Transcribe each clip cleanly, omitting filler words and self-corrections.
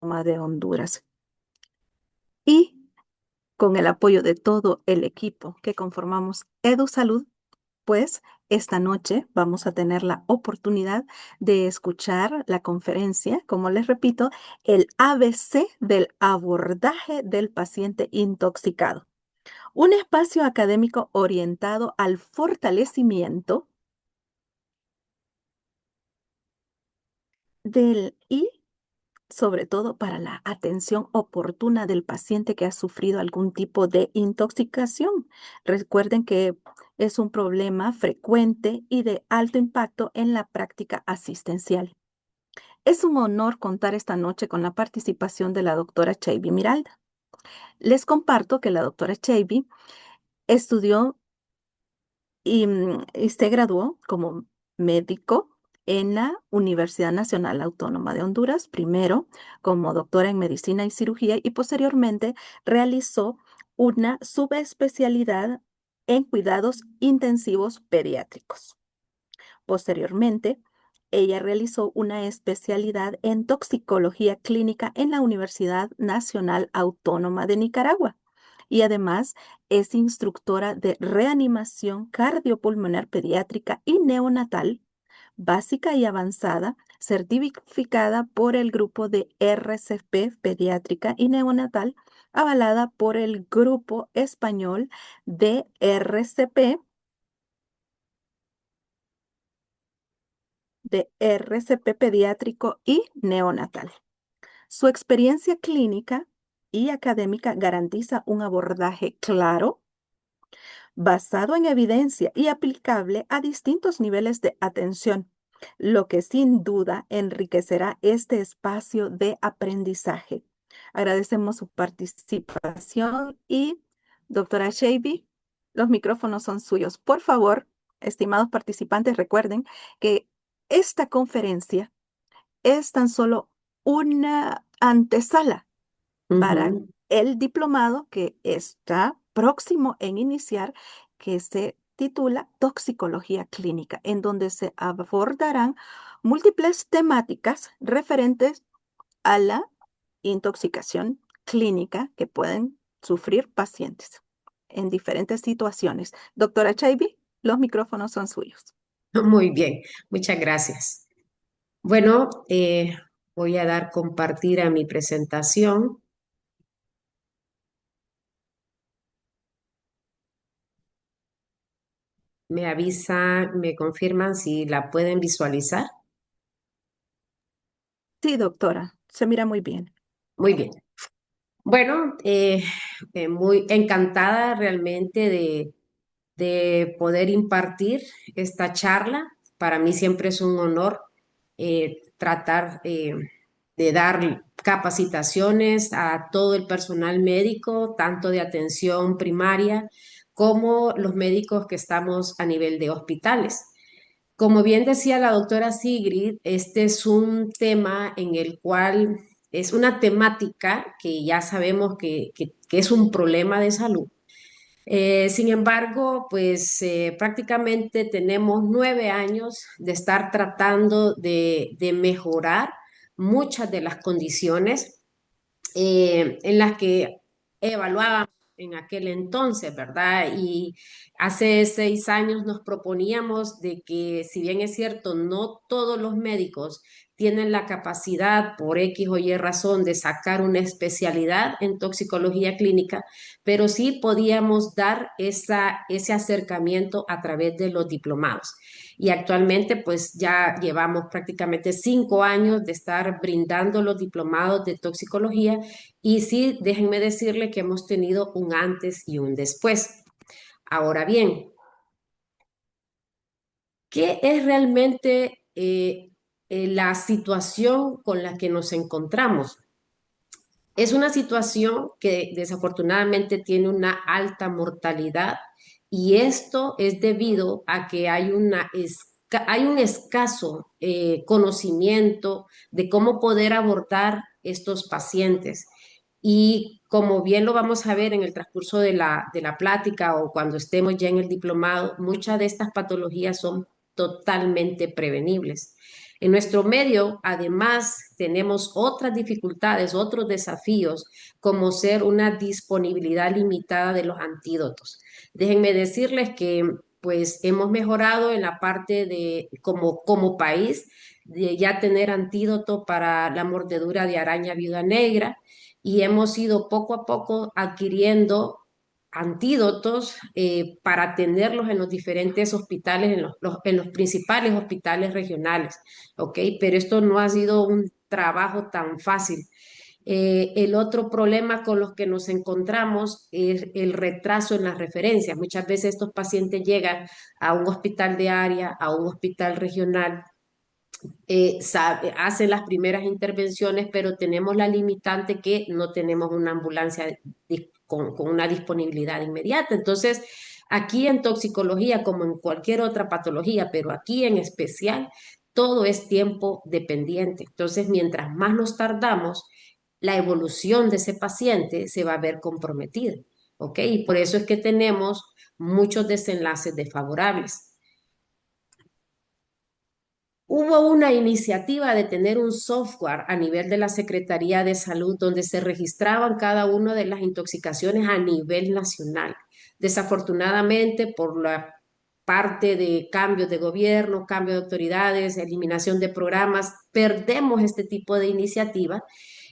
de Honduras. Y con el apoyo de todo el equipo que conformamos EduSalud, pues esta noche vamos a tener la oportunidad de escuchar la conferencia, como les repito, el ABC del abordaje del paciente intoxicado. Un espacio académico orientado al fortalecimiento del y sobre todo para la atención oportuna del paciente que ha sufrido algún tipo de intoxicación. Recuerden que es un problema frecuente y de alto impacto en la práctica asistencial. Es un honor contar esta noche con la participación de la doctora Cheyvi Miralda. Les comparto que la doctora Cheyvi estudió y se graduó como médico en la Universidad Nacional Autónoma de Honduras, primero como doctora en medicina y cirugía y posteriormente realizó una subespecialidad en cuidados intensivos pediátricos. Posteriormente, ella realizó una especialidad en toxicología clínica en la Universidad Nacional Autónoma de Nicaragua y además es instructora de reanimación cardiopulmonar pediátrica y neonatal, básica y avanzada, certificada por el grupo de RCP pediátrica y neonatal, avalada por el grupo español de RCP pediátrico y neonatal. Su experiencia clínica y académica garantiza un abordaje claro, basado en evidencia y aplicable a distintos niveles de atención, lo que sin duda enriquecerá este espacio de aprendizaje. Agradecemos su participación y, doctora Shavy, los micrófonos son suyos. Por favor, estimados participantes, recuerden que esta conferencia es tan solo una antesala para Ujú. el diplomado que está próximo en iniciar, que se titula Toxicología Clínica, en donde se abordarán múltiples temáticas referentes a la intoxicación clínica que pueden sufrir pacientes en diferentes situaciones. Doctora Chaibi, los micrófonos son suyos. Muy bien, muchas gracias. Bueno, voy a dar compartir a mi presentación. Me avisan, me confirman si la pueden visualizar. Sí, doctora, se mira muy bien. Muy bien. Bueno, muy encantada realmente de poder impartir esta charla. Para mí siempre es un honor tratar de dar capacitaciones a todo el personal médico, tanto de atención primaria como los médicos que estamos a nivel de hospitales. Como bien decía la doctora Sigrid, este es un tema en el cual es una temática que ya sabemos que es un problema de salud. Sin embargo, pues prácticamente tenemos 9 años de estar tratando de mejorar muchas de las condiciones en las que evaluábamos en aquel entonces, ¿verdad? Y hace 6 años nos proponíamos de que, si bien es cierto, no todos los médicos tienen la capacidad por X o Y razón de sacar una especialidad en toxicología clínica, pero sí podíamos dar ese acercamiento a través de los diplomados. Y actualmente pues ya llevamos prácticamente 5 años de estar brindando los diplomados de toxicología y sí, déjenme decirle que hemos tenido un antes y un después. Ahora bien, ¿qué es realmente la situación con la que nos encontramos? Es una situación que desafortunadamente tiene una alta mortalidad y esto es debido a que hay un escaso conocimiento de cómo poder abordar estos pacientes. Y como bien lo vamos a ver en el transcurso de la plática o cuando estemos ya en el diplomado, muchas de estas patologías son totalmente prevenibles. En nuestro medio, además, tenemos otras dificultades, otros desafíos, como ser una disponibilidad limitada de los antídotos. Déjenme decirles que pues hemos mejorado en la parte de, como país, de ya tener antídoto para la mordedura de araña viuda negra y hemos ido poco a poco adquiriendo antídotos para tenerlos en los diferentes hospitales, en los principales hospitales regionales, ¿ok? Pero esto no ha sido un trabajo tan fácil. El otro problema con los que nos encontramos es el retraso en las referencias. Muchas veces estos pacientes llegan a un hospital de área, a un hospital regional, hacen las primeras intervenciones, pero tenemos la limitante que no tenemos una ambulancia con una disponibilidad inmediata. Entonces, aquí en toxicología, como en cualquier otra patología, pero aquí en especial, todo es tiempo dependiente. Entonces, mientras más nos tardamos, la evolución de ese paciente se va a ver comprometida. ¿Ok? Y por eso es que tenemos muchos desenlaces desfavorables. Hubo una iniciativa de tener un software a nivel de la Secretaría de Salud donde se registraban cada una de las intoxicaciones a nivel nacional. Desafortunadamente, por la parte de cambios de gobierno, cambio de autoridades, eliminación de programas, perdemos este tipo de iniciativa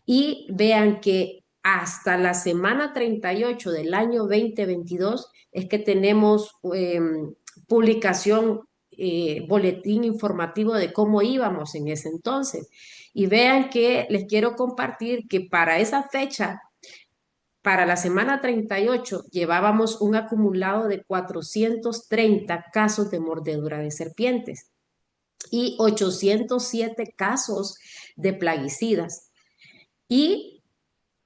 y vean que hasta la semana 38 del año 2022 es que tenemos publicación, boletín informativo de cómo íbamos en ese entonces. Y vean que les quiero compartir que para esa fecha, para la semana 38, llevábamos un acumulado de 430 casos de mordedura de serpientes y 807 casos de plaguicidas. Y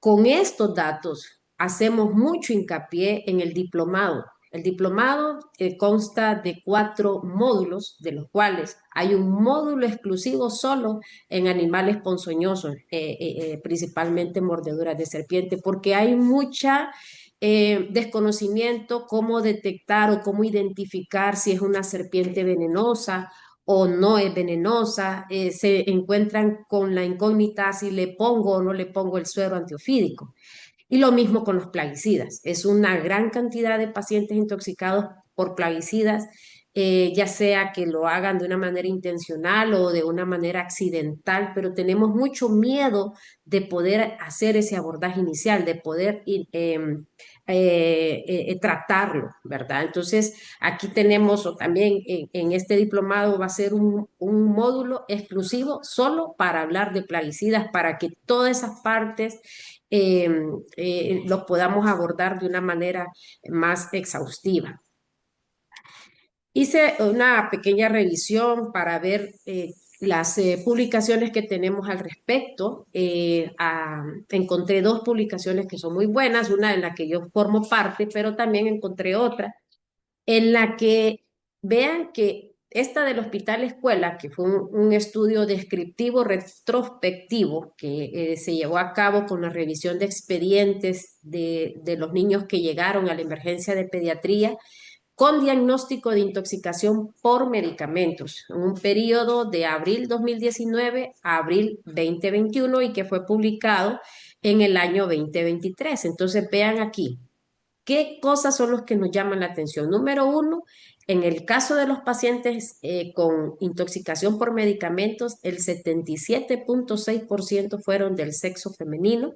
con estos datos hacemos mucho hincapié en el diplomado. El diplomado consta de 4 módulos, de los cuales hay un módulo exclusivo solo en animales ponzoñosos, principalmente mordeduras de serpiente, porque hay mucha desconocimiento cómo detectar o cómo identificar si es una serpiente venenosa o no es venenosa, se encuentran con la incógnita si le pongo o no le pongo el suero antiofídico. Y lo mismo con los plaguicidas. Es una gran cantidad de pacientes intoxicados por plaguicidas, ya sea que lo hagan de una manera intencional o de una manera accidental, pero tenemos mucho miedo de poder hacer ese abordaje inicial, de poder tratarlo, ¿verdad? Entonces, aquí tenemos, o también en este diplomado va a ser un módulo exclusivo solo para hablar de plaguicidas, para que todas esas partes los podamos abordar de una manera más exhaustiva. Hice una pequeña revisión para ver las publicaciones que tenemos al respecto. Encontré 2 publicaciones que son muy buenas, una en la que yo formo parte, pero también encontré otra en la que vean que esta del Hospital Escuela, que fue un estudio descriptivo retrospectivo que se llevó a cabo con la revisión de expedientes de los niños que llegaron a la emergencia de pediatría, con diagnóstico de intoxicación por medicamentos, en un periodo de abril 2019 a abril 2021 y que fue publicado en el año 2023. Entonces, vean aquí, ¿qué cosas son los que nos llaman la atención? Número uno, en el caso de los pacientes con intoxicación por medicamentos, el 77.6% fueron del sexo femenino.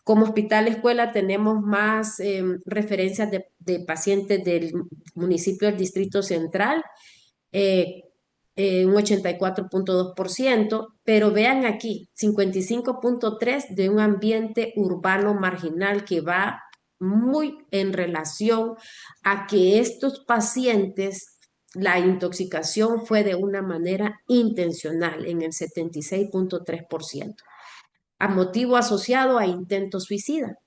Como hospital escuela tenemos más referencias de pacientes del municipio del Distrito Central, eh, un 84.2%, pero vean aquí, 55.3% de un ambiente urbano marginal que va muy en relación a que estos pacientes, la intoxicación fue de una manera intencional en el 76.3%, a motivo asociado a intento suicida.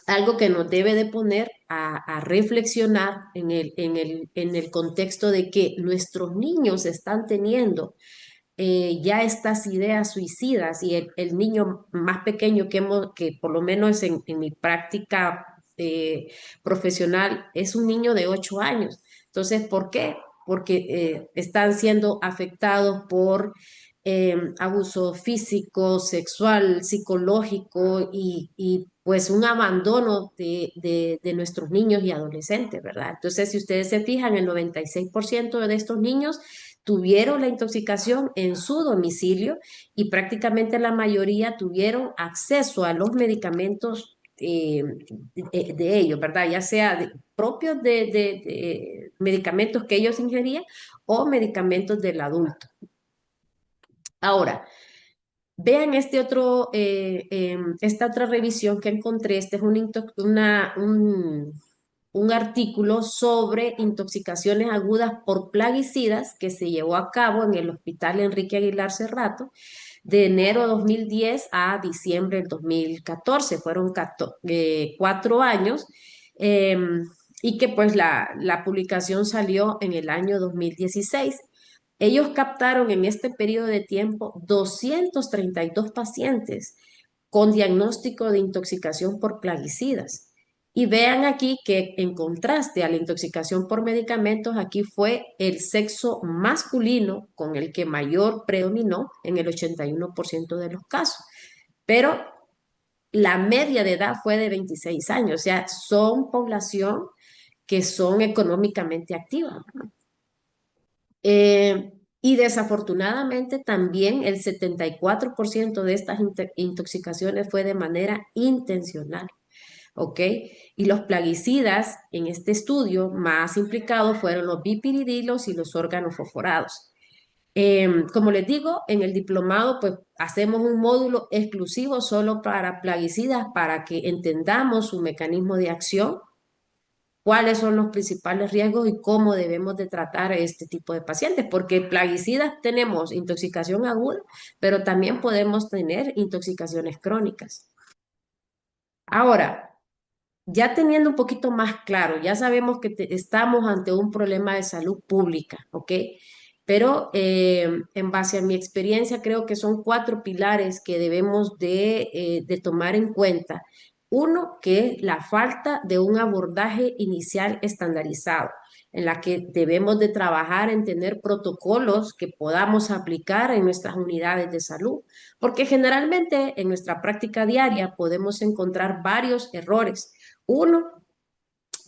Algo que nos debe de poner a reflexionar en el contexto de que nuestros niños están teniendo ya estas ideas suicidas y el niño más pequeño que por lo menos en mi práctica profesional es un niño de 8 años. Entonces, ¿por qué? porque están siendo afectados por abuso físico, sexual, psicológico pues un abandono de nuestros niños y adolescentes, ¿verdad? Entonces, si ustedes se fijan, el 96% de estos niños tuvieron la intoxicación en su domicilio y prácticamente la mayoría tuvieron acceso a los medicamentos de ellos, ¿verdad? Ya sea propios de medicamentos que ellos ingerían o medicamentos del adulto. Ahora, vean esta otra revisión que encontré. Este es un artículo sobre intoxicaciones agudas por plaguicidas que se llevó a cabo en el Hospital Enrique Aguilar Cerrato de enero de 2010 a diciembre del 2014. Fueron 4 años, eh, y que pues la publicación salió en el año 2016. Ellos captaron en este periodo de tiempo 232 pacientes con diagnóstico de intoxicación por plaguicidas. Y vean aquí que en contraste a la intoxicación por medicamentos, aquí fue el sexo masculino con el que mayor predominó en el 81% de los casos. Pero la media de edad fue de 26 años, o sea, son población que son económicamente activas, ¿no? Y desafortunadamente también el 74% de estas intoxicaciones fue de manera intencional, ¿ok? Y los plaguicidas en este estudio más implicados fueron los bipiridilos y los órganos fosforados. Como les digo, en el diplomado pues hacemos un módulo exclusivo solo para plaguicidas para que entendamos su mecanismo de acción, cuáles son los principales riesgos y cómo debemos de tratar a este tipo de pacientes, porque plaguicidas tenemos intoxicación aguda, pero también podemos tener intoxicaciones crónicas. Ahora, ya teniendo un poquito más claro, ya sabemos que estamos ante un problema de salud pública, ¿ok? Pero en base a mi experiencia, creo que son 4 pilares que debemos de tomar en cuenta. Uno, que es la falta de un abordaje inicial estandarizado, en la que debemos de trabajar en tener protocolos que podamos aplicar en nuestras unidades de salud, porque generalmente en nuestra práctica diaria podemos encontrar varios errores. Uno,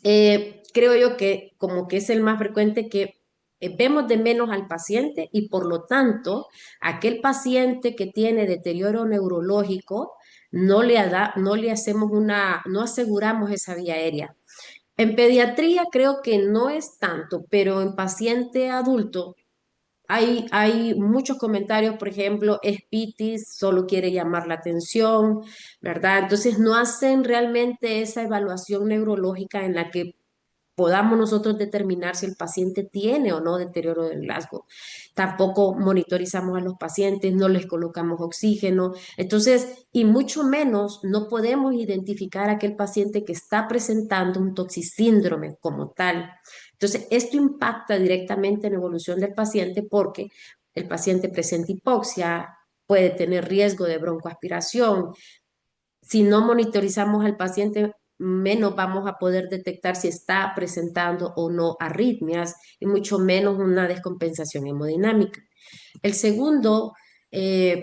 creo yo que como que es el más frecuente, que vemos de menos al paciente y por lo tanto aquel paciente que tiene deterioro neurológico no le hacemos no aseguramos esa vía aérea. En pediatría creo que no es tanto, pero en paciente adulto hay muchos comentarios, por ejemplo, es pitis, solo quiere llamar la atención, ¿verdad? Entonces no hacen realmente esa evaluación neurológica en la que podamos nosotros determinar si el paciente tiene o no deterioro del rasgo. Tampoco monitorizamos a los pacientes, no les colocamos oxígeno. Entonces, y mucho menos no podemos identificar a aquel paciente que está presentando un toxicíndrome como tal. Entonces, esto impacta directamente en la evolución del paciente porque el paciente presenta hipoxia, puede tener riesgo de broncoaspiración. Si no monitorizamos al paciente, menos vamos a poder detectar si está presentando o no arritmias y mucho menos una descompensación hemodinámica. El segundo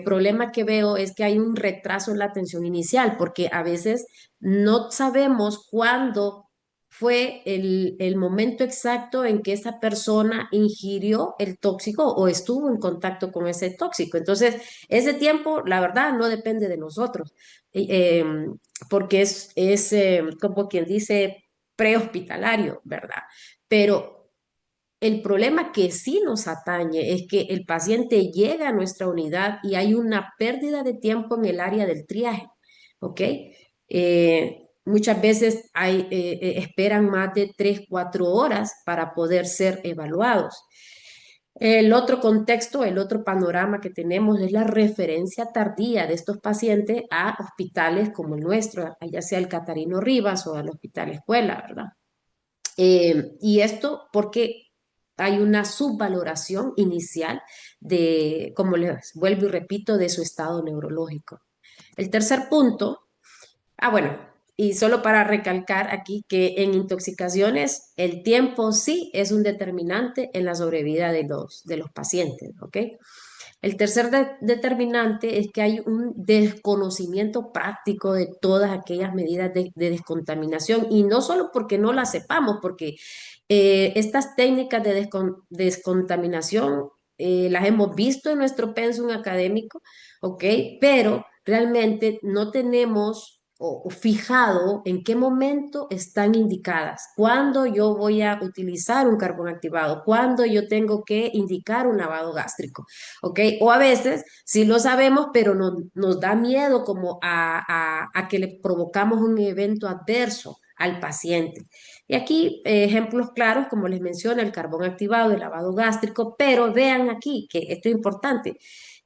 problema que veo es que hay un retraso en la atención inicial, porque a veces no sabemos cuándo fue el momento exacto en que esa persona ingirió el tóxico o estuvo en contacto con ese tóxico. Entonces, ese tiempo, la verdad, no depende de nosotros, eh, porque es como quien dice prehospitalario, ¿verdad? Pero el problema que sí nos atañe es que el paciente llega a nuestra unidad y hay una pérdida de tiempo en el área del triaje, ¿ok? Muchas veces esperan más de 3, 4 horas para poder ser evaluados. El otro contexto, el otro panorama que tenemos es la referencia tardía de estos pacientes a hospitales como el nuestro, ya sea el Catarino Rivas o al Hospital Escuela, ¿verdad? Y esto porque hay una subvaloración inicial de, como les vuelvo y repito, de su estado neurológico. El tercer punto, bueno, y solo para recalcar aquí que en intoxicaciones el tiempo sí es un determinante en la sobrevida de los pacientes, ¿ok? El tercer determinante es que hay un desconocimiento práctico de todas aquellas medidas de descontaminación y no solo porque no las sepamos, porque estas técnicas de descontaminación las hemos visto en nuestro pensum académico, ¿ok? Pero realmente no tenemos o fijado en qué momento están indicadas, cuándo yo voy a utilizar un carbón activado, cuándo yo tengo que indicar un lavado gástrico, ¿ok? O a veces sí lo sabemos, pero nos da miedo como a que le provocamos un evento adverso al paciente. Y aquí ejemplos claros, como les menciono, el carbón activado, el lavado gástrico, pero vean aquí que esto es importante,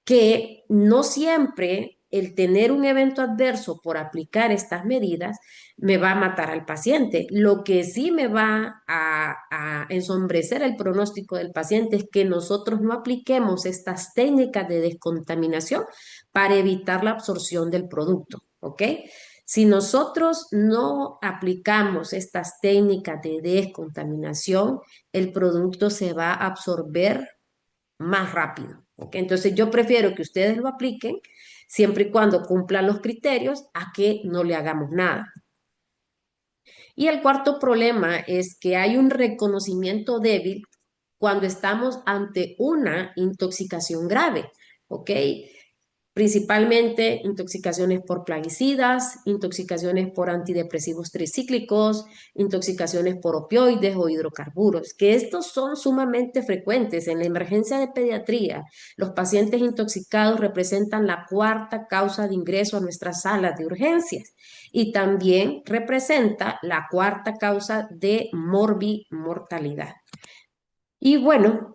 que no siempre el tener un evento adverso por aplicar estas medidas me va a matar al paciente. Lo que sí me va a ensombrecer el pronóstico del paciente es que nosotros no apliquemos estas técnicas de descontaminación para evitar la absorción del producto, ¿ok? Si nosotros no aplicamos estas técnicas de descontaminación, el producto se va a absorber más rápido. ¿Ok? Entonces yo prefiero que ustedes lo apliquen siempre y cuando cumplan los criterios a que no le hagamos nada. Y el cuarto problema es que hay un reconocimiento débil cuando estamos ante una intoxicación grave. ¿Ok? Principalmente intoxicaciones por plaguicidas, intoxicaciones por antidepresivos tricíclicos, intoxicaciones por opioides o hidrocarburos, que estos son sumamente frecuentes en la emergencia de pediatría. Los pacientes intoxicados representan la cuarta causa de ingreso a nuestras salas de urgencias y también representa la cuarta causa de morbimortalidad. Y bueno,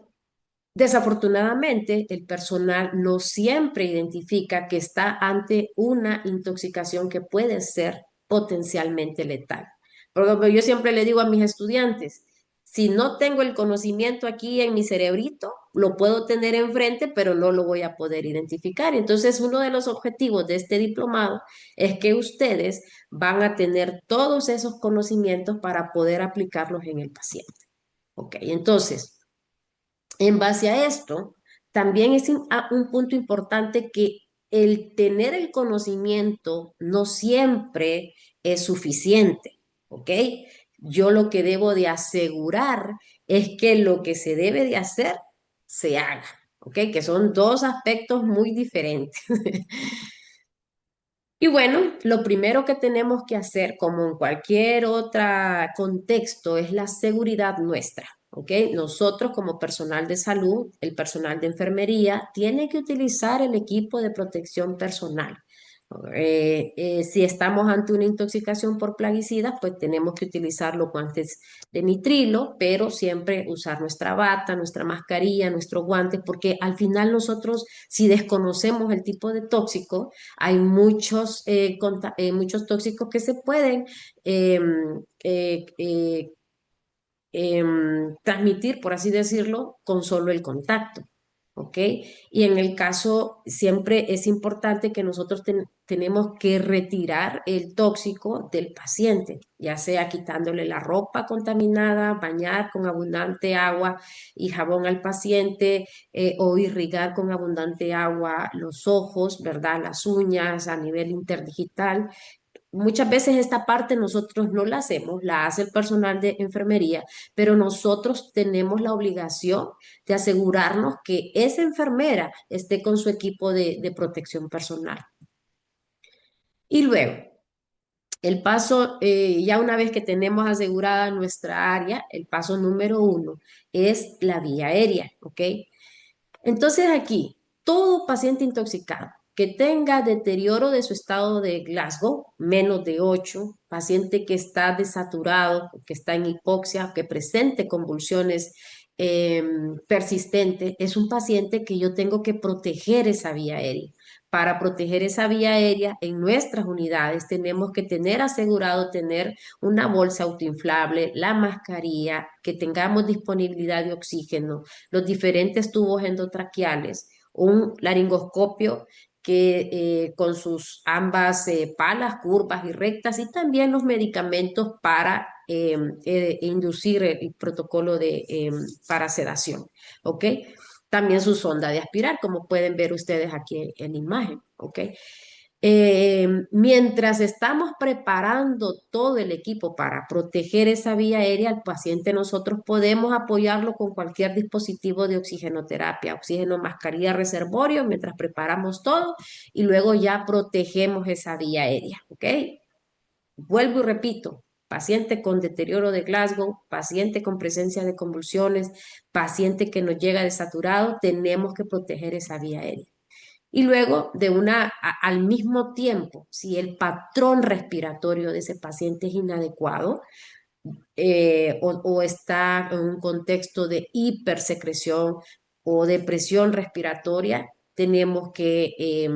desafortunadamente, el personal no siempre identifica que está ante una intoxicación que puede ser potencialmente letal. Por ejemplo, yo siempre le digo a mis estudiantes, si no tengo el conocimiento aquí en mi cerebrito, lo puedo tener enfrente, pero no lo voy a poder identificar. Entonces, uno de los objetivos de este diplomado es que ustedes van a tener todos esos conocimientos para poder aplicarlos en el paciente. Ok, entonces, en base a esto, también es un punto importante que el tener el conocimiento no siempre es suficiente, ¿ok? Yo lo que debo de asegurar es que lo que se debe de hacer se haga, ¿ok? Que son dos aspectos muy diferentes. Y bueno, lo primero que tenemos que hacer, como en cualquier otro contexto, es la seguridad nuestra, ¿ok? Nosotros como personal de salud, el personal de enfermería, tiene que utilizar el equipo de protección personal. Si estamos ante una intoxicación por plaguicidas, pues tenemos que utilizar los guantes de nitrilo, pero siempre usar nuestra bata, nuestra mascarilla, nuestros guantes, porque al final nosotros, si desconocemos el tipo de tóxico, hay muchos tóxicos que se pueden em, eh, eh, transmitir, por así decirlo, con solo el contacto. ¿Ok? Y en el caso, siempre es importante que nosotros tenemos que retirar el tóxico del paciente, ya sea quitándole la ropa contaminada, bañar con abundante agua y jabón al paciente o irrigar con abundante agua los ojos, ¿verdad? Las uñas a nivel interdigital. Muchas veces esta parte nosotros no la hacemos, la hace el personal de enfermería, pero nosotros tenemos la obligación de asegurarnos que esa enfermera esté con su equipo de protección personal. Y luego, el paso, ya una vez que tenemos asegurada nuestra área, el paso número uno es la vía aérea, ¿ok? Entonces aquí, todo paciente intoxicado que tenga deterioro de su estado de Glasgow, menos de 8, paciente que está desaturado, que está en hipoxia, que presente convulsiones persistentes, es un paciente que yo tengo que proteger esa vía aérea. Para proteger esa vía aérea en nuestras unidades tenemos que tener asegurado tener una bolsa autoinflable, la mascarilla, que tengamos disponibilidad de oxígeno, los diferentes tubos endotraqueales, un laringoscopio con sus ambas palas, curvas y rectas, y también los medicamentos para inducir el protocolo para sedación, ¿ok? También su sonda de aspirar, como pueden ver ustedes aquí en la imagen, ¿ok? Mientras estamos preparando todo el equipo para proteger esa vía aérea, al paciente nosotros podemos apoyarlo con cualquier dispositivo de oxigenoterapia, oxígeno, mascarilla, reservorio, mientras preparamos todo y luego ya protegemos esa vía aérea, ¿ok? Vuelvo y repito, paciente con deterioro de Glasgow, paciente con presencia de convulsiones, paciente que nos llega desaturado, tenemos que proteger esa vía aérea. Y luego, al mismo tiempo, si el patrón respiratorio de ese paciente es inadecuado o está en un contexto de hipersecreción o de presión respiratoria, tenemos que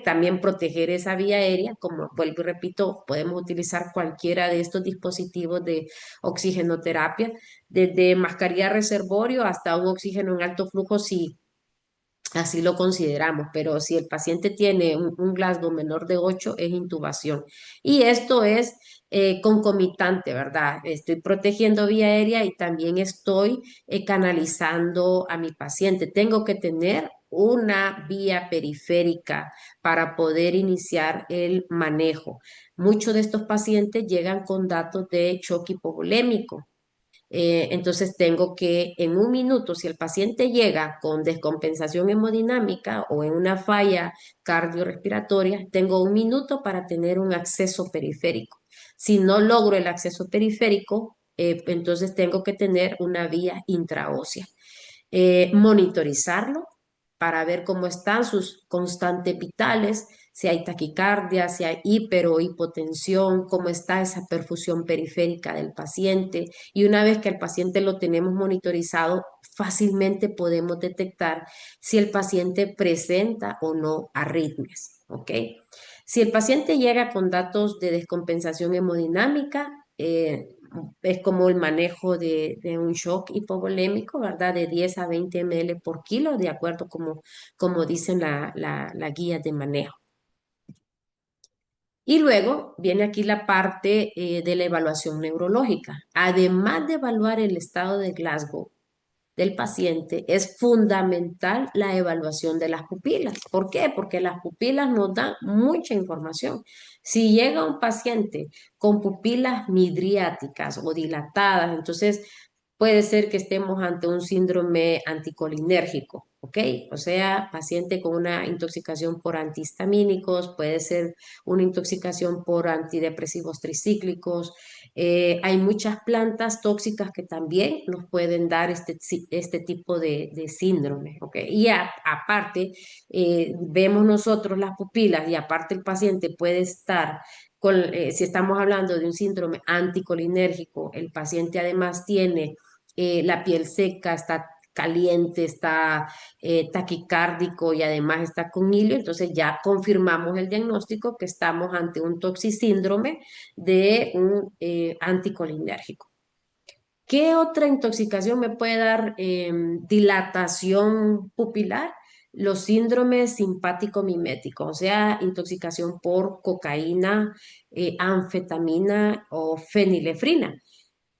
también proteger esa vía aérea. Como vuelvo y repito, podemos utilizar cualquiera de estos dispositivos de oxigenoterapia, desde mascarilla reservorio hasta un oxígeno en alto flujo, si así lo consideramos, pero si el paciente tiene un Glasgow menor de 8, es intubación. Y esto es concomitante, ¿verdad? Estoy protegiendo vía aérea y también estoy canalizando a mi paciente. Tengo que tener una vía periférica para poder iniciar el manejo. Muchos de estos pacientes llegan con datos de choque hipovolémico. Entonces tengo que en un minuto, si el paciente llega con descompensación hemodinámica o en una falla cardiorrespiratoria, tengo un minuto para tener un acceso periférico. Si no logro el acceso periférico, entonces tengo que tener una vía intraósea. Monitorizarlo para ver cómo están sus constantes vitales, si hay taquicardia, si hay hiper o hipotensión, cómo está esa perfusión periférica del paciente. Y una vez que el paciente lo tenemos monitorizado, fácilmente podemos detectar si el paciente presenta o no arritmias, ¿ok? Si el paciente llega con datos de descompensación hemodinámica, es como el manejo de un shock hipovolémico, ¿verdad? De 10 a 20 ml por kilo, de acuerdo como dicen la guía de manejo. Y luego viene aquí la parte de la evaluación neurológica. Además de evaluar el estado de Glasgow del paciente, es fundamental la evaluación de las pupilas. ¿Por qué? Porque las pupilas nos dan mucha información. Si llega un paciente con pupilas midriáticas o dilatadas, entonces puede ser que estemos ante un síndrome anticolinérgico, ¿ok? O sea, paciente con una intoxicación por antihistamínicos, puede ser una intoxicación por antidepresivos tricíclicos. Hay muchas plantas tóxicas que también nos pueden dar este tipo de síndrome, ¿ok? Y aparte, vemos nosotros las pupilas y aparte el paciente puede estar si estamos hablando de un síndrome anticolinérgico, el paciente además tiene la piel seca, está caliente, está taquicárdico y además está con hilio, entonces ya confirmamos el diagnóstico que estamos ante un toxisíndrome de un anticolinérgico. ¿Qué otra intoxicación me puede dar dilatación pupilar? Los síndromes simpático-miméticos, o sea, intoxicación por cocaína, anfetamina o fenilefrina.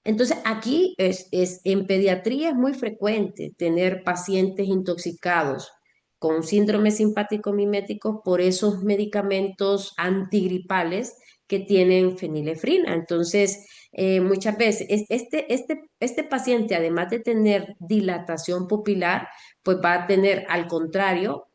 Entonces, aquí en pediatría es muy frecuente tener pacientes intoxicados con síndrome simpático mimético por esos medicamentos antigripales que tienen fenilefrina. Entonces, muchas veces este paciente, además de tener dilatación pupilar, pues va a tener, al contrario,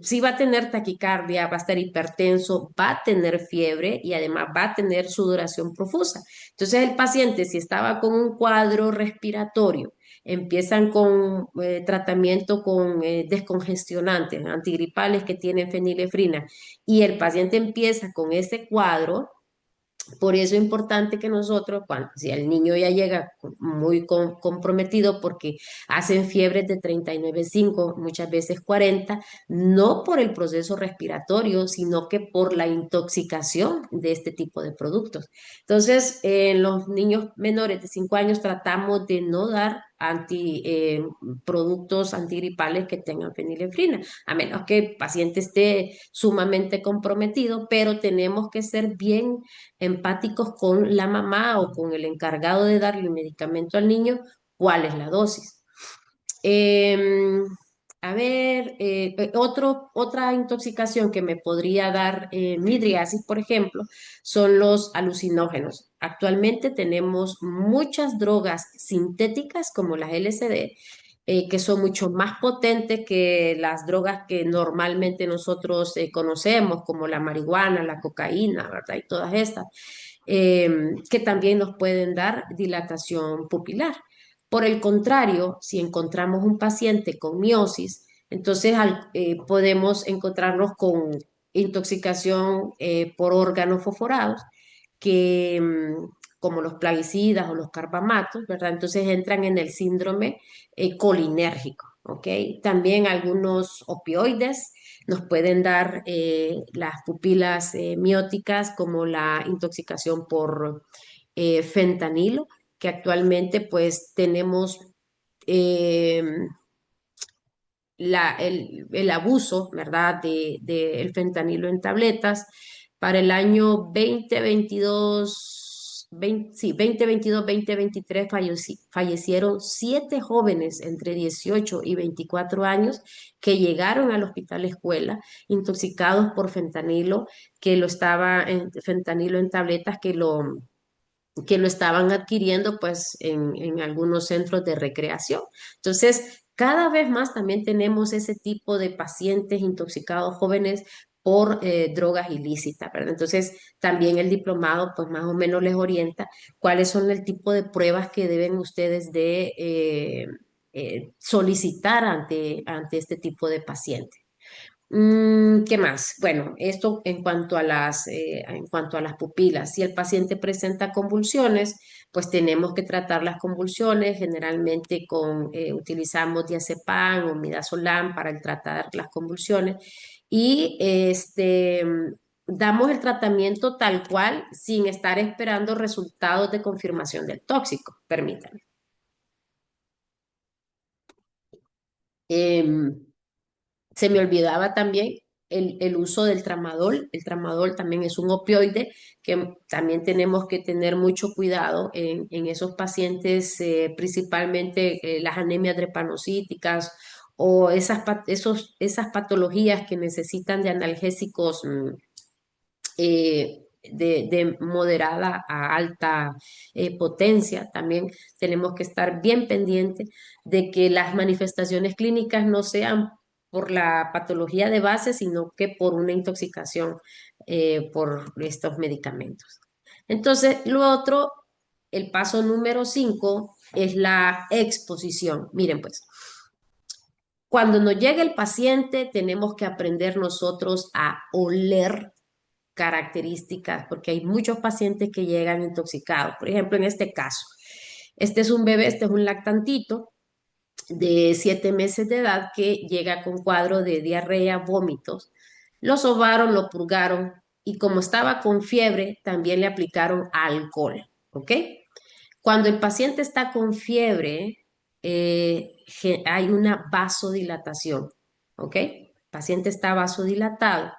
sí va a tener taquicardia, va a estar hipertenso, va a tener fiebre y además va a tener sudoración profusa. Entonces el paciente, si estaba con un cuadro respiratorio, empiezan con tratamiento con descongestionantes, antigripales que tienen fenilefrina, y el paciente empieza con ese cuadro. Por eso es importante que nosotros, si el niño ya llega muy comprometido porque hacen fiebres de 39,5, muchas veces 40, no por el proceso respiratorio, sino que por la intoxicación de este tipo de productos. Entonces, en los niños menores de 5 años tratamos de no dar productos antigripales que tengan fenilefrina, a menos que el paciente esté sumamente comprometido, pero tenemos que ser bien empáticos con la mamá o con el encargado de darle el medicamento al niño, cuál es la dosis. Em, a ver, otra intoxicación que me podría dar midriasis, por ejemplo, son los alucinógenos. Actualmente tenemos muchas drogas sintéticas como las LSD, que son mucho más potentes que las drogas que normalmente nosotros conocemos, como la marihuana, la cocaína, ¿verdad? Y todas estas, que también nos pueden dar dilatación pupilar. Por el contrario, si encontramos un paciente con miosis, entonces podemos encontrarnos con intoxicación por órganos fosforados, que, como los plaguicidas o los carbamatos, ¿verdad? Entonces entran en el síndrome colinérgico, ¿ok? También algunos opioides nos pueden dar las pupilas mióticas, como la intoxicación por fentanilo, que actualmente pues tenemos eh, el abuso, ¿verdad?, el fentanilo en tabletas. Para el año 2022, 20, sí, 2022-2023 fallecieron 7 jóvenes entre 18 y 24 años que llegaron al hospital escuela intoxicados por fentanilo, fentanilo en tabletas que lo estaban adquiriendo pues en algunos centros de recreación. Entonces, cada vez más también tenemos ese tipo de pacientes intoxicados jóvenes por drogas ilícitas, ¿verdad? Entonces, también el diplomado pues más o menos les orienta cuáles son el tipo de pruebas que deben ustedes de solicitar ante este tipo de pacientes. ¿Qué más? Bueno, esto en cuanto a las pupilas. Si el paciente presenta convulsiones, pues tenemos que tratar las convulsiones. Generalmente utilizamos diazepam o midazolam para el tratar las convulsiones y damos el tratamiento tal cual sin estar esperando resultados de confirmación del tóxico. Permítanme. Em, Se me olvidaba también el uso del tramadol. El tramadol también es un opioide que también tenemos que tener mucho cuidado en esos pacientes, principalmente las anemias drepanocíticas o esas patologías que necesitan de analgésicos de moderada a alta potencia. También tenemos que estar bien pendientes de que las manifestaciones clínicas no sean por la patología de base, sino que por una intoxicación por estos medicamentos. Entonces, lo otro, el paso número 5 es la exposición. Miren, pues, cuando nos llega el paciente, tenemos que aprender nosotros a oler características, porque hay muchos pacientes que llegan intoxicados. Por ejemplo, en este caso, este es un bebé, este es un lactantito de 7 meses de edad que llega con cuadro de diarrea, vómitos. Lo sobaron, lo purgaron y como estaba con fiebre, también le aplicaron alcohol, ¿ok? Cuando el paciente está con fiebre, hay una vasodilatación, ¿ok? El paciente está vasodilatado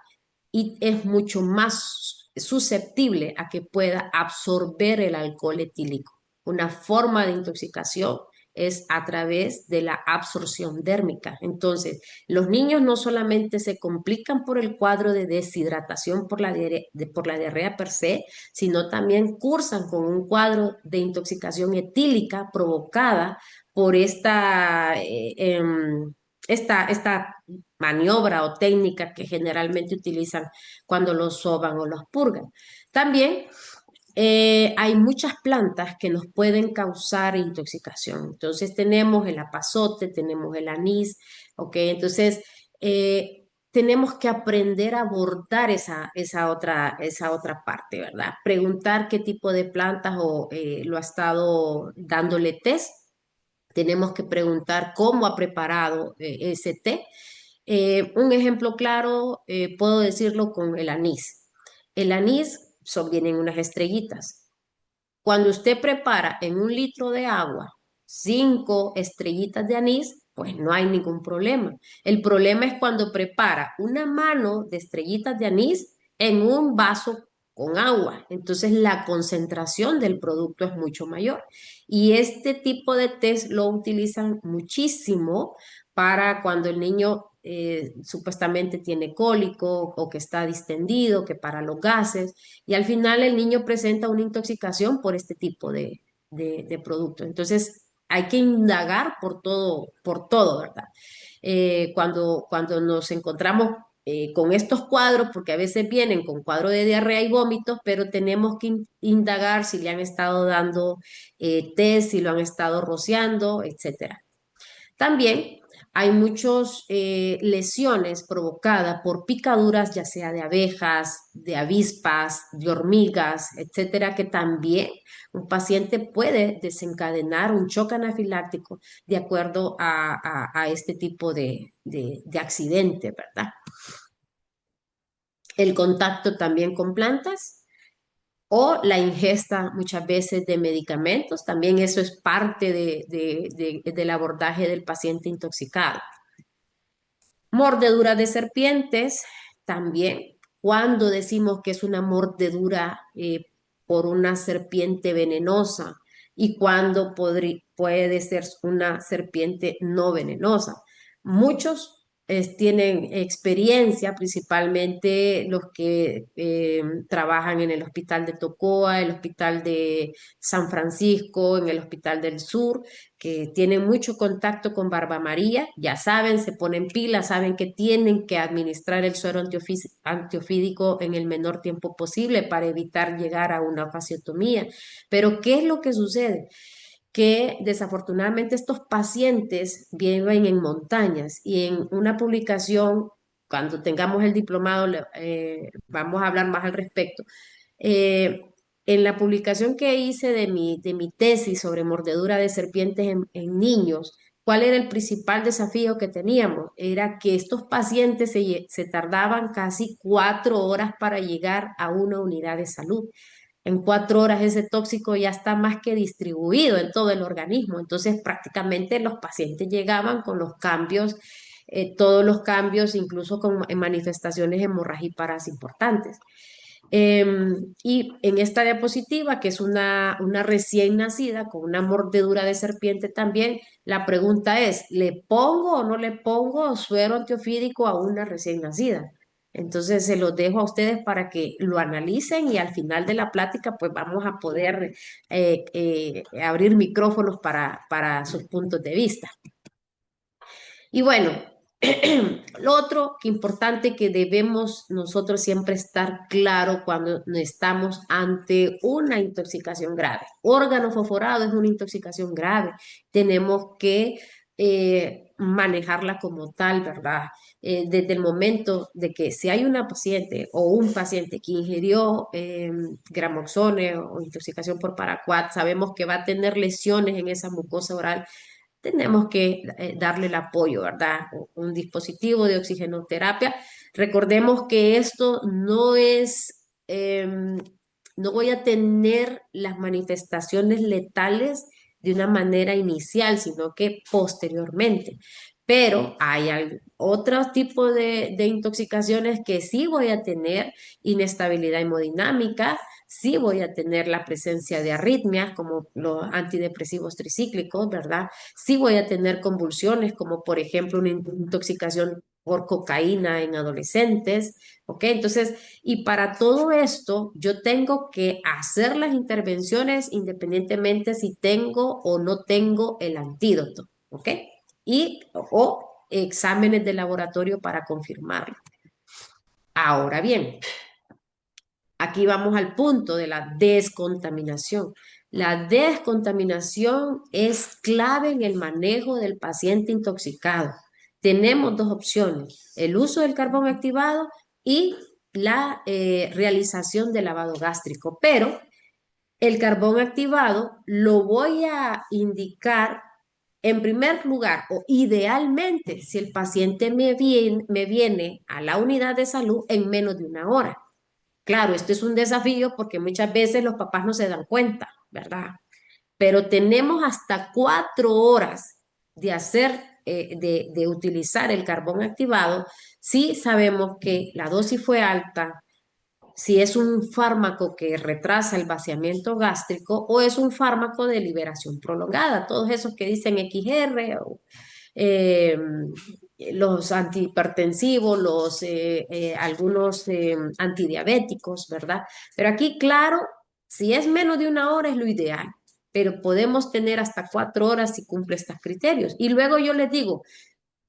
y es mucho más susceptible a que pueda absorber el alcohol etílico. Una forma de intoxicación es a través de la absorción dérmica. Entonces, los niños no solamente se complican por el cuadro de deshidratación por la diarrea per se, sino también cursan con un cuadro de intoxicación etílica provocada por esta maniobra o técnica que generalmente utilizan cuando los soban o los purgan. También hay muchas plantas que nos pueden causar intoxicación. Entonces tenemos el apazote, tenemos el anís, ¿ok? Entonces tenemos que aprender a abordar esa otra parte, ¿verdad? Preguntar qué tipo de plantas o lo ha estado dándole test. Tenemos que preguntar cómo ha preparado ese té. Un ejemplo claro, puedo decirlo con el anís. El anís vienen unas estrellitas. Cuando usted prepara en 1 litro de agua 5 estrellitas de anís, pues no hay ningún problema. El problema es cuando prepara una mano de estrellitas de anís en un vaso con agua. Entonces la concentración del producto es mucho mayor. Y este tipo de test lo utilizan muchísimo para cuando el niño supuestamente tiene cólico o que está distendido, que para los gases, y al final el niño presenta una intoxicación por este tipo de producto. Entonces hay que indagar por todo, ¿verdad? Cuando nos encontramos con estos cuadros, porque a veces vienen con cuadro de diarrea y vómitos, pero tenemos que indagar si le han estado dando test, si lo han estado rociando, etcétera. También hay muchas lesiones provocadas por picaduras, ya sea de abejas, de avispas, de hormigas, etcétera, que también un paciente puede desencadenar un shock anafiláctico de acuerdo a este tipo de accidente, ¿verdad? El contacto también con plantas o la ingesta muchas veces de medicamentos, también eso es parte del abordaje del paciente intoxicado. Mordedura de serpientes, también cuando decimos que es una mordedura por una serpiente venenosa y cuando puede ser una serpiente no venenosa. Muchos tienen experiencia, principalmente los que trabajan en el Hospital de Tocoa, el Hospital de San Francisco, en el Hospital del Sur, que tienen mucho contacto con Barba María, ya saben, se ponen pilas, saben que tienen que administrar el suero antiofídico en el menor tiempo posible para evitar llegar a una fasiotomía. Pero ¿qué es lo que sucede? Que desafortunadamente estos pacientes viven en montañas y en una publicación, cuando tengamos el diplomado, vamos a hablar más al respecto. Eh, en la publicación que hice de mi tesis sobre mordedura de serpientes en niños, ¿cuál era el principal desafío que teníamos? Era que estos pacientes se tardaban casi 4 horas para llegar a una unidad de salud. En 4 horas ese tóxico ya está más que distribuido en todo el organismo. Entonces prácticamente los pacientes llegaban con los cambios, todos los cambios, incluso con manifestaciones hemorrágicas importantes. Y en esta diapositiva, que es una recién nacida con una mordedura de serpiente también, la pregunta es, ¿le pongo o no le pongo suero antiofídico a una recién nacida? Entonces se los dejo a ustedes para que lo analicen y al final de la plática pues vamos a poder abrir micrófonos para sus puntos de vista. Y bueno, lo otro que importante que debemos nosotros siempre estar claro cuando estamos ante una intoxicación grave. Órgano fosforado es una intoxicación grave. Tenemos que manejarla como tal, ¿verdad? Desde el momento de que si hay una paciente o un paciente que ingirió gramoxone o intoxicación por paraquat, sabemos que va a tener lesiones en esa mucosa oral, tenemos que darle el apoyo, ¿verdad? Un dispositivo de oxigenoterapia. Recordemos que esto no es, no voy a tener las manifestaciones letales de una manera inicial, sino que posteriormente. Pero hay otro tipo de intoxicaciones que sí voy a tener inestabilidad hemodinámica, sí voy a tener la presencia de arritmias como los antidepresivos tricíclicos, ¿verdad? Sí voy a tener convulsiones como por ejemplo una intoxicación por cocaína en adolescentes, ¿ok? Entonces, y para todo esto yo tengo que hacer las intervenciones independientemente si tengo o no tengo el antídoto, ¿ok? O exámenes de laboratorio para confirmarlo. Ahora bien, aquí vamos al punto de la descontaminación. La descontaminación es clave en el manejo del paciente intoxicado. Tenemos dos opciones, el uso del carbón activado y la realización de lavado gástrico, pero el carbón activado lo voy a indicar en primer lugar o idealmente si el paciente me viene a la unidad de salud en menos de 1 hora. Claro, esto es un desafío porque muchas veces los papás no se dan cuenta, ¿verdad? pero tenemos hasta 4 horas de hacer, de utilizar el carbón activado si sabemos que la dosis fue alta, si es un fármaco que retrasa el vaciamiento gástrico o es un fármaco de liberación prolongada. Todos esos que dicen XR o eh, los antihipertensivos, algunos antidiabéticos, ¿verdad? Pero aquí, claro, si es menos de 1 hora es lo ideal, pero podemos tener hasta 4 horas si cumple estos criterios. Y luego yo les digo,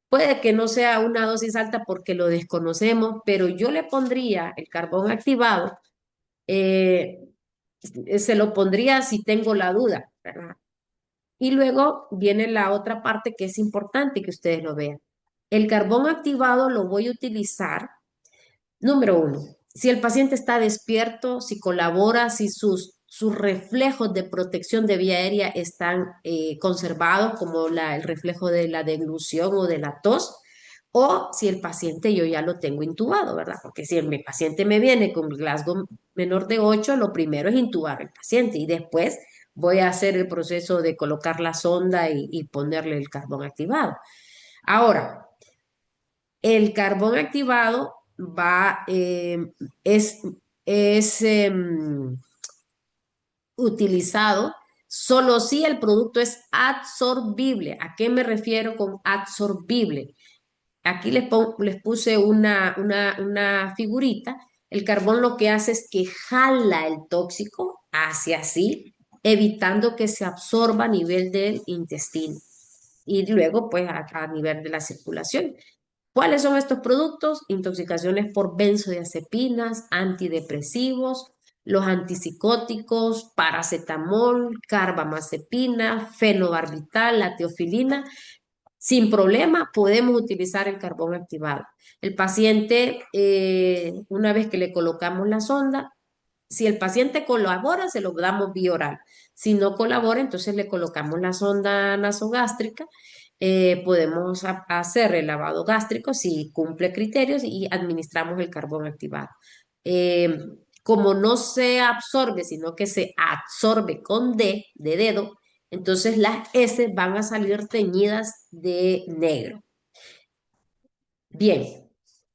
puede que no sea una dosis alta porque lo desconocemos, pero yo le pondría el carbón activado, eh, se lo pondría si tengo la duda, ¿verdad? Y luego viene la otra parte que es importante que ustedes lo vean. El carbón activado lo voy a utilizar, número uno, si el paciente está despierto, si colabora, si sus reflejos de protección de vía aérea están conservados, como el reflejo de la deglución o de la tos, o si el paciente yo ya lo tengo intubado, ¿verdad? Porque si mi paciente me viene con Glasgow menor de 8, lo primero es intubar al paciente y después voy a hacer el proceso de colocar la sonda y ponerle el carbón activado. Ahora, el carbón activado es, es utilizado solo si el producto es absorbible. ¿A qué me refiero con absorbible? Aquí les puse una figurita. El carbón lo que hace es que jala el tóxico hacia sí, evitando que se absorba a nivel del intestino y luego pues a nivel de la circulación. ¿Cuáles son estos productos? Intoxicaciones por benzodiazepinas, antidepresivos, los antipsicóticos, paracetamol, carbamazepina, fenobarbital, la teofilina. Sin problema podemos utilizar el carbón activado. El paciente, una vez que le colocamos la sonda, si el paciente colabora, se lo damos vía oral. Si no colabora, entonces le colocamos la sonda nasogástrica. Podemos hacer el lavado gástrico si cumple criterios y administramos el carbón activado. Eh, Como no se absorbe, sino que se absorbe con D, de dedo, entonces las S van a salir teñidas de negro. Bien,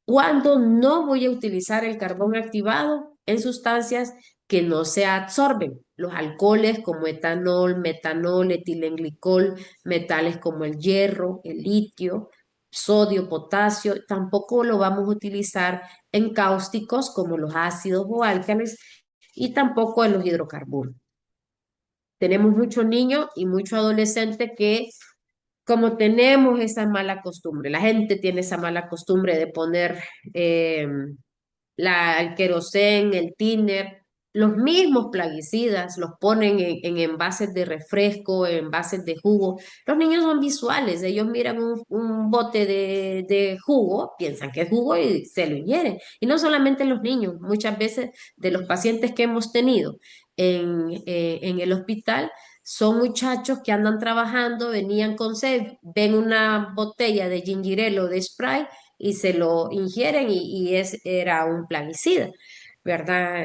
cuando no voy a utilizar el carbón activado en sustancias que no se absorben, los alcoholes como etanol, metanol, etilenglicol, metales como el hierro, el litio, sodio, potasio, tampoco lo vamos a utilizar en cáusticos como los ácidos o álcalis y tampoco en los hidrocarburos. Tenemos muchos niños y muchos adolescentes que como tenemos esa mala costumbre, la gente tiene esa mala costumbre de poner eh, el querosén, el thinner, los mismos plaguicidas los ponen en envases de refresco, en envases de jugo. Los niños son visuales, ellos miran un bote de jugo, piensan que es jugo y se lo ingieren. Y no solamente los niños, muchas veces de los pacientes que hemos tenido en el hospital, son muchachos que andan trabajando, venían con sed, ven una botella de ginger ale o de Sprite y se lo ingieren era un plaguicida, ¿verdad?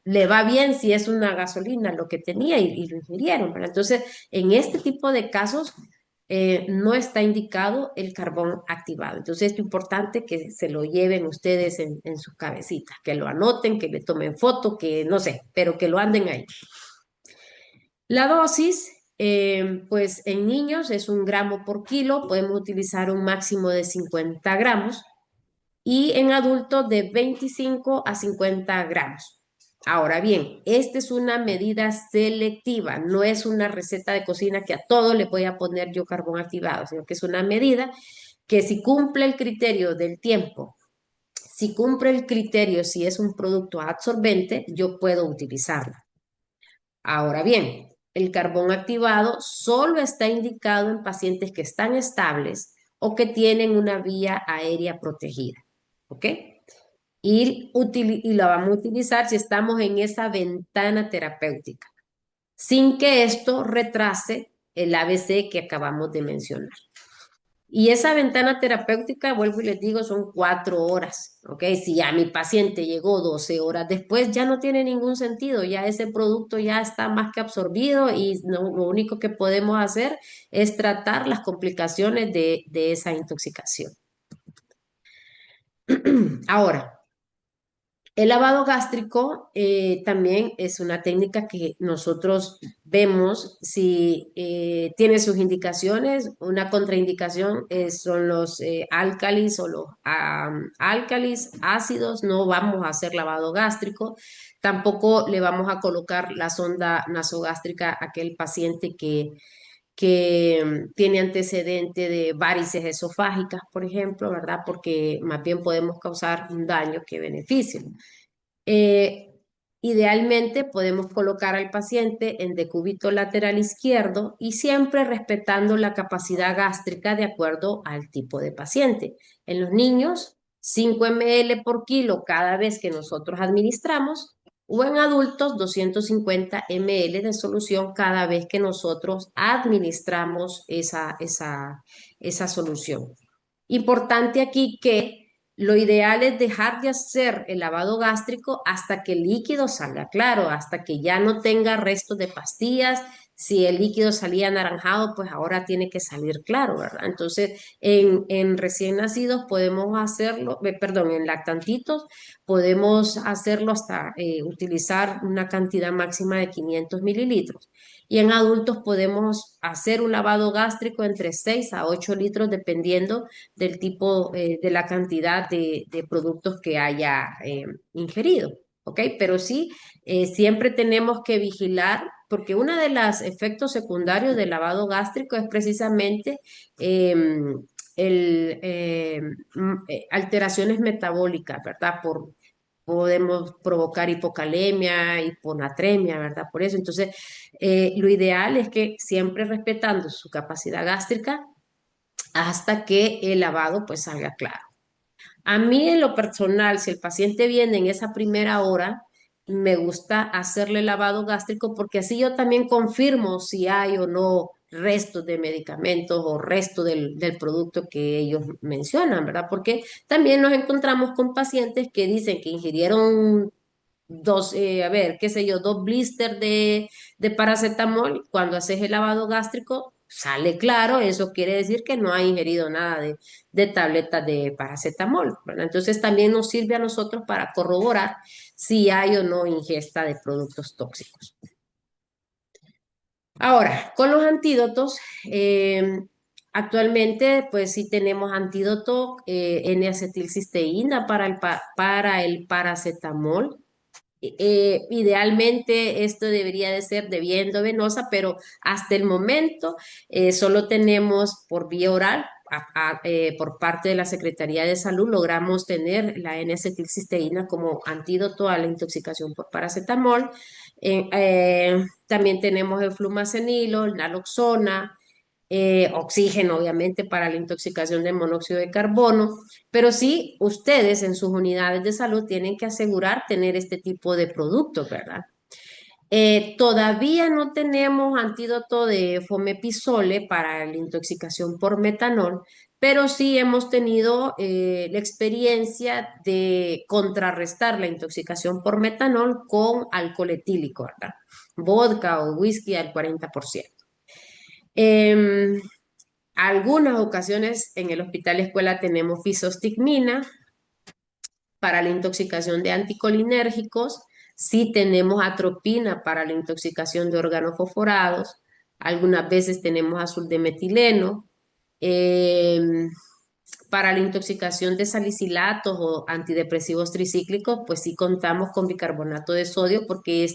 Le va bien si es una gasolina lo que tenía y lo ingirieron, ¿verdad? Entonces, en este tipo de casos no está indicado el carbón activado. Entonces, es importante que se lo lleven ustedes en sus cabecitas, que lo anoten, que le tomen foto, que no sé, pero que lo anden ahí. La dosis, pues en niños es 1 gramo por kilo, podemos utilizar un máximo de 50 gramos y en adultos de 25 a 50 gramos. Ahora bien, esta es una medida selectiva, no es una receta de cocina que a todo le voy a poner yo carbón activado, sino que es una medida que si cumple el criterio del tiempo, si cumple el criterio si es un producto absorbente, yo puedo utilizarlo. Ahora bien, el carbón activado solo está indicado en pacientes que están estables o que tienen una vía aérea protegida. ¿Ok? Y la vamos a utilizar si estamos en esa ventana terapéutica, sin que esto retrase el ABC que acabamos de mencionar. Y esa ventana terapéutica, vuelvo y les digo, son 4 horas, ¿ok? Si ya mi paciente llegó 12 horas después, ya no tiene ningún sentido, ya ese producto ya está más que absorbido y lo único que podemos hacer es tratar las complicaciones de esa intoxicación. Ahora, el lavado gástrico también es una técnica que nosotros vemos si tiene sus indicaciones. Una contraindicación son los álcalis o los álcalis ácidos. No vamos a hacer lavado gástrico. Tampoco le vamos a colocar la sonda nasogástrica a aquel paciente que tiene antecedente de varices esofágicas, por ejemplo, ¿verdad? Porque más bien podemos causar un daño que beneficio. Eh, Idealmente podemos colocar al paciente en decúbito lateral izquierdo y siempre respetando la capacidad gástrica de acuerdo al tipo de paciente. En los niños, 5 ml por kilo cada vez que nosotros administramos, o en adultos, 250 ml de solución cada vez que nosotros administramos esa solución. Importante aquí que lo ideal es dejar de hacer el lavado gástrico hasta que el líquido salga claro, hasta que ya no tenga restos de pastillas. Si el líquido salía anaranjado, pues ahora tiene que salir claro, ¿verdad? Entonces, en recién nacidos podemos hacerlo, perdón, en lactantitos podemos hacerlo hasta utilizar una cantidad máxima de 500 mililitros. Y en adultos podemos hacer un lavado gástrico entre 6 a 8 litros, dependiendo del tipo, de la cantidad de productos que haya ingerido, ¿ok? Pero sí, siempre tenemos que vigilar, porque uno de los efectos secundarios del lavado gástrico es precisamente alteraciones metabólicas, ¿verdad? Podemos provocar hipocalemia, hiponatremia, ¿verdad? Por eso, entonces, lo ideal es que siempre respetando su capacidad gástrica, hasta que el lavado pues salga claro. A mí en lo personal, si el paciente viene en esa primera hora, me gusta hacerle lavado gástrico porque así yo también confirmo si hay o no restos de medicamentos o resto del producto que ellos mencionan, ¿verdad? Porque también nos encontramos con pacientes que dicen que ingirieron dos, a ver, qué sé yo, 2 blisters de paracetamol. Cuando haces el lavado gástrico, sale claro, eso quiere decir que no ha ingerido nada de tabletas de paracetamol, ¿verdad? Entonces también nos sirve a nosotros para corroborar si hay o no ingesta de productos tóxicos. Ahora, con los antídotos, actualmente pues sí tenemos antídoto N-acetilcisteína para el paracetamol. Idealmente esto debería de ser de vía endovenosa, pero hasta el momento solo tenemos por vía oral. Por parte de la Secretaría de Salud logramos tener la N-acetilcisteína como antídoto a la intoxicación por paracetamol. También tenemos el flumacenilo, el naloxona, oxígeno, obviamente, para la intoxicación de monóxido de carbono, pero sí, ustedes en sus unidades de salud tienen que asegurar tener este tipo de productos, ¿verdad? Todavía no tenemos antídoto de fomepizole para la intoxicación por metanol, pero sí hemos tenido la experiencia de contrarrestar la intoxicación por metanol con alcohol etílico, ¿verdad? Vodka o whisky al 40%. Em, Algunas ocasiones en el hospital escuela tenemos fisostigmina para la intoxicación de anticolinérgicos, sí tenemos atropina para la intoxicación de órganos fosforados, algunas veces tenemos azul de metileno, eh, para la intoxicación de salicilatos o antidepresivos tricíclicos, pues sí contamos con bicarbonato de sodio porque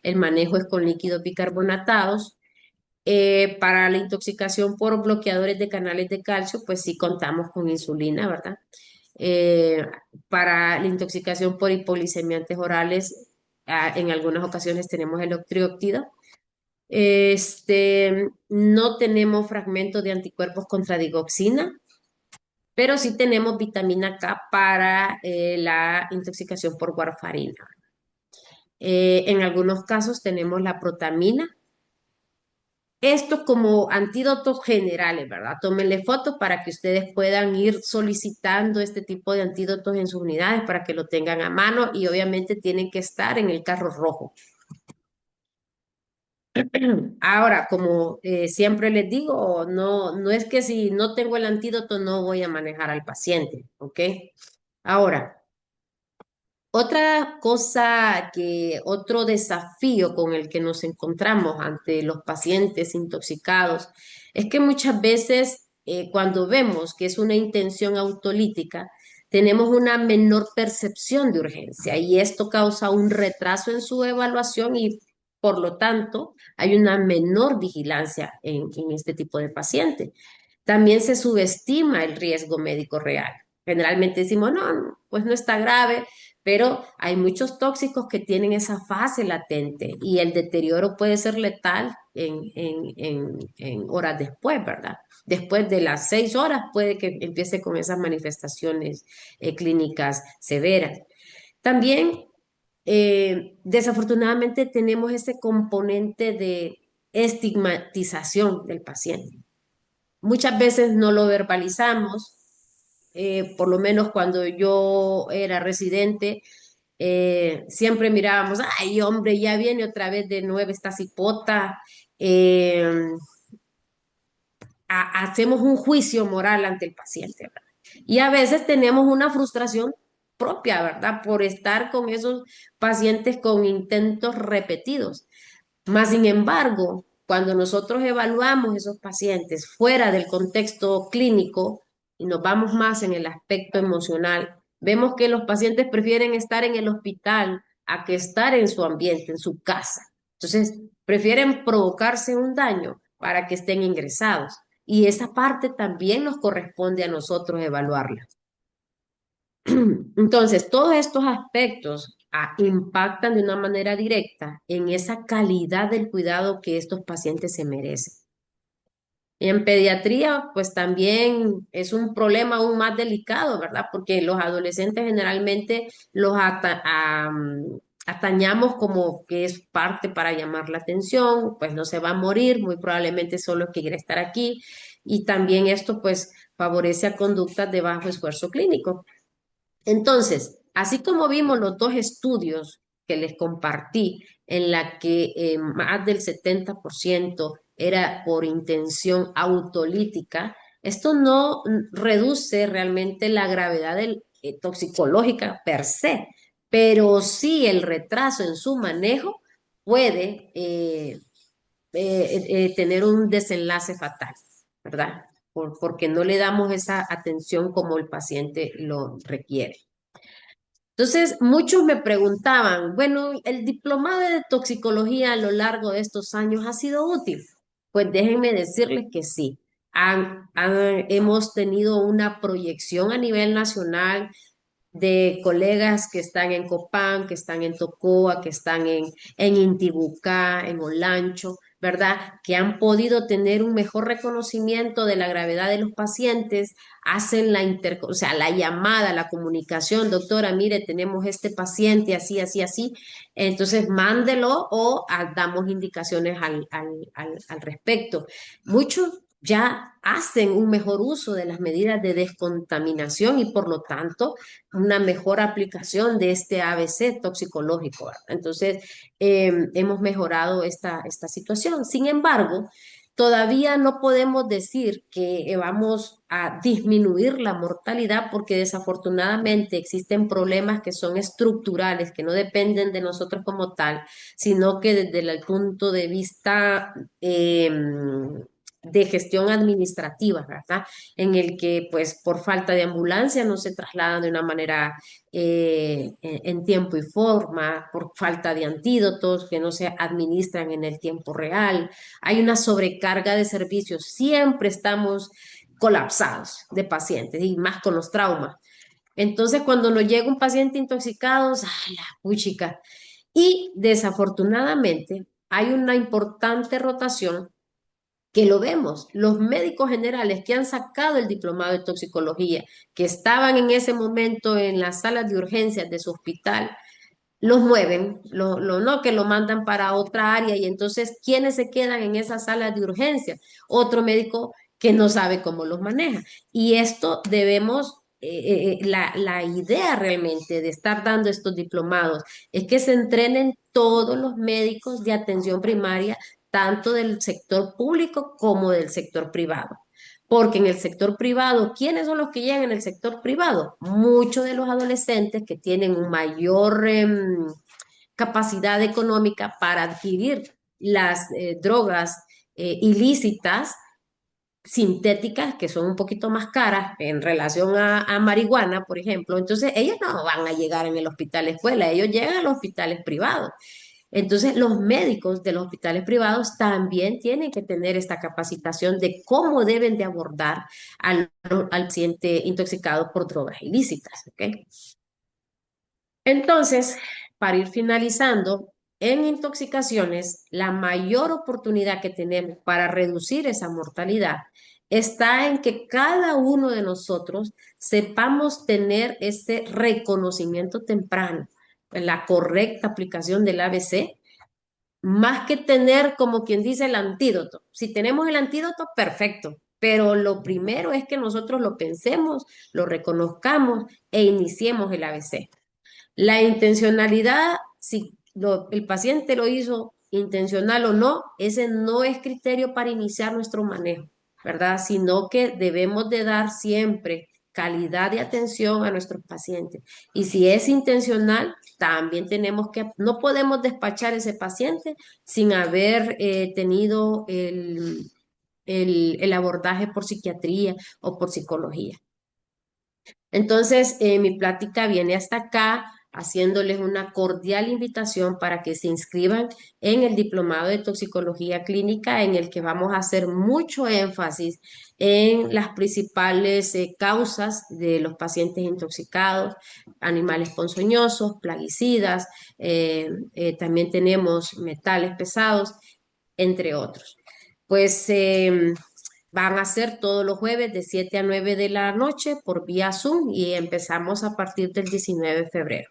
el manejo es con líquidos bicarbonatados. Para la intoxicación por bloqueadores de canales de calcio, pues sí contamos con insulina, ¿verdad? Eh, para la intoxicación por hipoglicemiantes orales, en algunas ocasiones tenemos el octreóptido. No tenemos fragmentos de anticuerpos contra digoxina, pero sí tenemos vitamina K para la intoxicación por warfarina. En algunos casos tenemos la protamina Esto como antídotos generales, ¿verdad? Tómenle fotos para que ustedes puedan ir solicitando este tipo de antídotos en sus unidades para que lo tengan a mano y obviamente tienen que estar en el carro rojo. Ahora, como siempre les digo, no es que si no tengo el antídoto no voy a manejar al paciente, ¿ok? Ahora, otra cosa otro desafío con el que nos encontramos ante los pacientes intoxicados es que muchas veces cuando vemos que es una intención autolítica, tenemos una menor percepción de urgencia y esto causa un retraso en su evaluación y por lo tanto hay una menor vigilancia en este tipo de pacientes. También se subestima el riesgo médico real. Generalmente decimos, no, pues no está grave, pero hay muchos tóxicos que tienen esa fase latente y el deterioro puede ser letal en horas después, ¿verdad? Después de las 6 horas puede que empiece con esas manifestaciones clínicas severas. También, desafortunadamente, tenemos ese componente de estigmatización del paciente. Muchas veces no lo verbalizamos, por lo menos cuando yo era residente, siempre mirábamos, ay hombre, ya viene otra vez de nuevo esta cipota, eh, hacemos un juicio moral ante el paciente, ¿verdad? Y a veces tenemos una frustración propia, ¿verdad? Por estar con esos pacientes con intentos repetidos. Más sin embargo, cuando nosotros evaluamos esos pacientes fuera del contexto clínico y nos vamos más en el aspecto emocional, vemos que los pacientes prefieren estar en el hospital a que estar en su ambiente, en su casa. Entonces, prefieren provocarse un daño para que estén ingresados. Y esa parte también nos corresponde a nosotros evaluarla. Entonces, todos estos aspectos impactan de una manera directa en esa calidad del cuidado que estos pacientes se merecen. En pediatría, pues también es un problema aún más delicado, ¿verdad? Porque los adolescentes generalmente atañamos como que es parte para llamar la atención, pues no se va a morir, muy probablemente solo quiere estar aquí. Y también esto pues favorece a conductas de bajo esfuerzo clínico. Entonces, así como vimos los dos estudios que les compartí, en la que más del 70% era por intención autolítica, esto no reduce realmente la gravedad toxicológica per se, pero sí el retraso en su manejo puede tener un desenlace fatal, ¿verdad? Porque no le damos esa atención como el paciente lo requiere. Entonces, muchos me preguntaban, bueno, ¿el diplomado de toxicología a lo largo de estos años ha sido útil? Pues déjenme decirles que sí. Hemos tenido una proyección a nivel nacional de colegas que están en Copán, que están en Tocoa, que están en Intibucá, en Olancho, ¿verdad? Que han podido tener un mejor reconocimiento de la gravedad de los pacientes, hacen o sea, la llamada, la comunicación, doctora, mire, tenemos este paciente así, así, así, entonces mándelo o damos indicaciones al respecto. Muchos ya hacen un mejor uso de las medidas de descontaminación y por lo tanto una mejor aplicación de este ABC toxicológico, ¿verdad? Entonces, hemos mejorado esta situación. Sin embargo, todavía no podemos decir que vamos a disminuir la mortalidad porque desafortunadamente existen problemas que son estructurales, que no dependen de nosotros como tal, sino que desde el punto de vista de gestión administrativa, ¿verdad? En el que pues por falta de ambulancia no se trasladan de una manera en tiempo y forma, por falta de antídotos que no se administran en el tiempo real. Hay una sobrecarga de servicios, siempre estamos colapsados de pacientes y más con los traumas. Entonces, cuando nos llega un paciente intoxicado, ¡ay, la puchica! Y desafortunadamente hay una importante rotación que lo vemos, los médicos generales que han sacado el diplomado de toxicología, que estaban en ese momento en las salas de urgencias de su hospital, los mueven, no que lo mandan para otra área y entonces, ¿quiénes se quedan en esa sala de urgencia? Otro médico que no sabe cómo los maneja. Y esto debemos, la idea realmente de estar dando estos diplomados es que se entrenen todos los médicos de atención primaria, tanto del sector público como del sector privado. Porque en el sector privado, ¿quiénes son los que llegan en el sector privado? Muchos de los adolescentes que tienen un mayor capacidad económica para adquirir las drogas ilícitas, sintéticas, que son un poquito más caras en relación a marihuana, por ejemplo. Entonces, ellos no van a llegar en el hospital escuela, ellos llegan a los hospitales privados. Entonces, los médicos de los hospitales privados también tienen que tener esta capacitación de cómo deben de abordar al paciente intoxicado por drogas ilícitas. ¿Ok? Entonces, para ir finalizando, en intoxicaciones, la mayor oportunidad que tenemos para reducir esa mortalidad está en que cada uno de nosotros sepamos tener ese reconocimiento temprano, la correcta aplicación del ABC más que tener como quien dice el antídoto. Si tenemos el antídoto, perfecto, pero lo primero es que nosotros lo pensemos, lo reconozcamos e iniciemos el ABC. La intencionalidad, si el paciente lo hizo intencional o no, ese no es criterio para iniciar nuestro manejo, ¿verdad? Sino que debemos de dar siempre calidad de atención a nuestros pacientes. Y si es intencional, también tenemos que, no podemos despachar ese paciente sin haber tenido el abordaje por psiquiatría o por psicología. Entonces, mi plática viene hasta acá, haciéndoles una cordial invitación para que se inscriban en el diplomado de toxicología clínica, en el que vamos a hacer mucho énfasis en las principales causas de los pacientes intoxicados, animales ponzoñosos, plaguicidas, también tenemos metales pesados, entre otros. Pues van a ser todos los jueves de 7 a 9 de la noche por vía Zoom y empezamos a partir del 19 de febrero.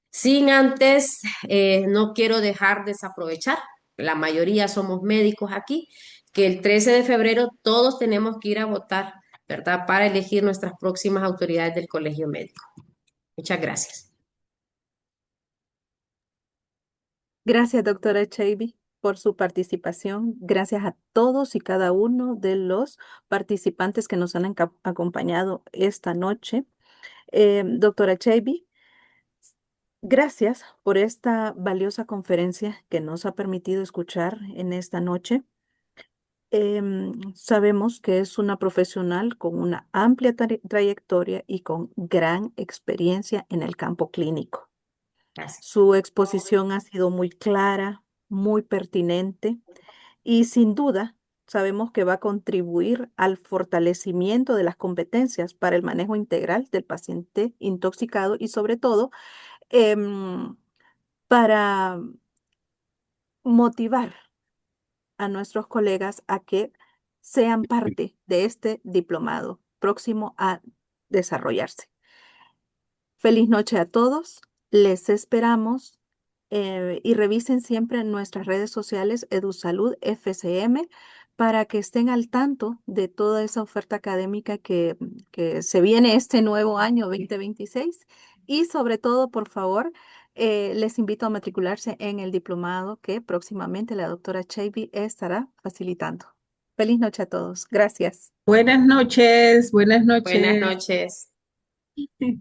Sin antes, no quiero dejar desaprovechar, la mayoría somos médicos aquí, que el 13 de febrero todos tenemos que ir a votar, ¿verdad? Para elegir nuestras próximas autoridades del Colegio Médico. Muchas gracias. Gracias, doctora Chaibi, por su participación. Gracias a todos y cada uno de los participantes que nos han acompañado esta noche. Doctora Chaibi, gracias por esta valiosa conferencia que nos ha permitido escuchar en esta noche. Sabemos que es una profesional con una amplia trayectoria y con gran experiencia en el campo clínico. Gracias. Su exposición ha sido muy clara, muy pertinente y sin duda sabemos que va a contribuir al fortalecimiento de las competencias para el manejo integral del paciente intoxicado y sobre todo em, para motivar a nuestros colegas a que sean parte de este diplomado próximo a desarrollarse. Feliz noche a todos. Les esperamos y revisen siempre en nuestras redes sociales EduSalud FCM para que estén al tanto de toda esa oferta académica que se viene este nuevo año 2026. Y sobre todo, por favor, les invito a matricularse en el diplomado que próximamente la doctora Chaibi estará facilitando. Feliz noche a todos. Gracias. Buenas noches, buenas Buenas noches. noches.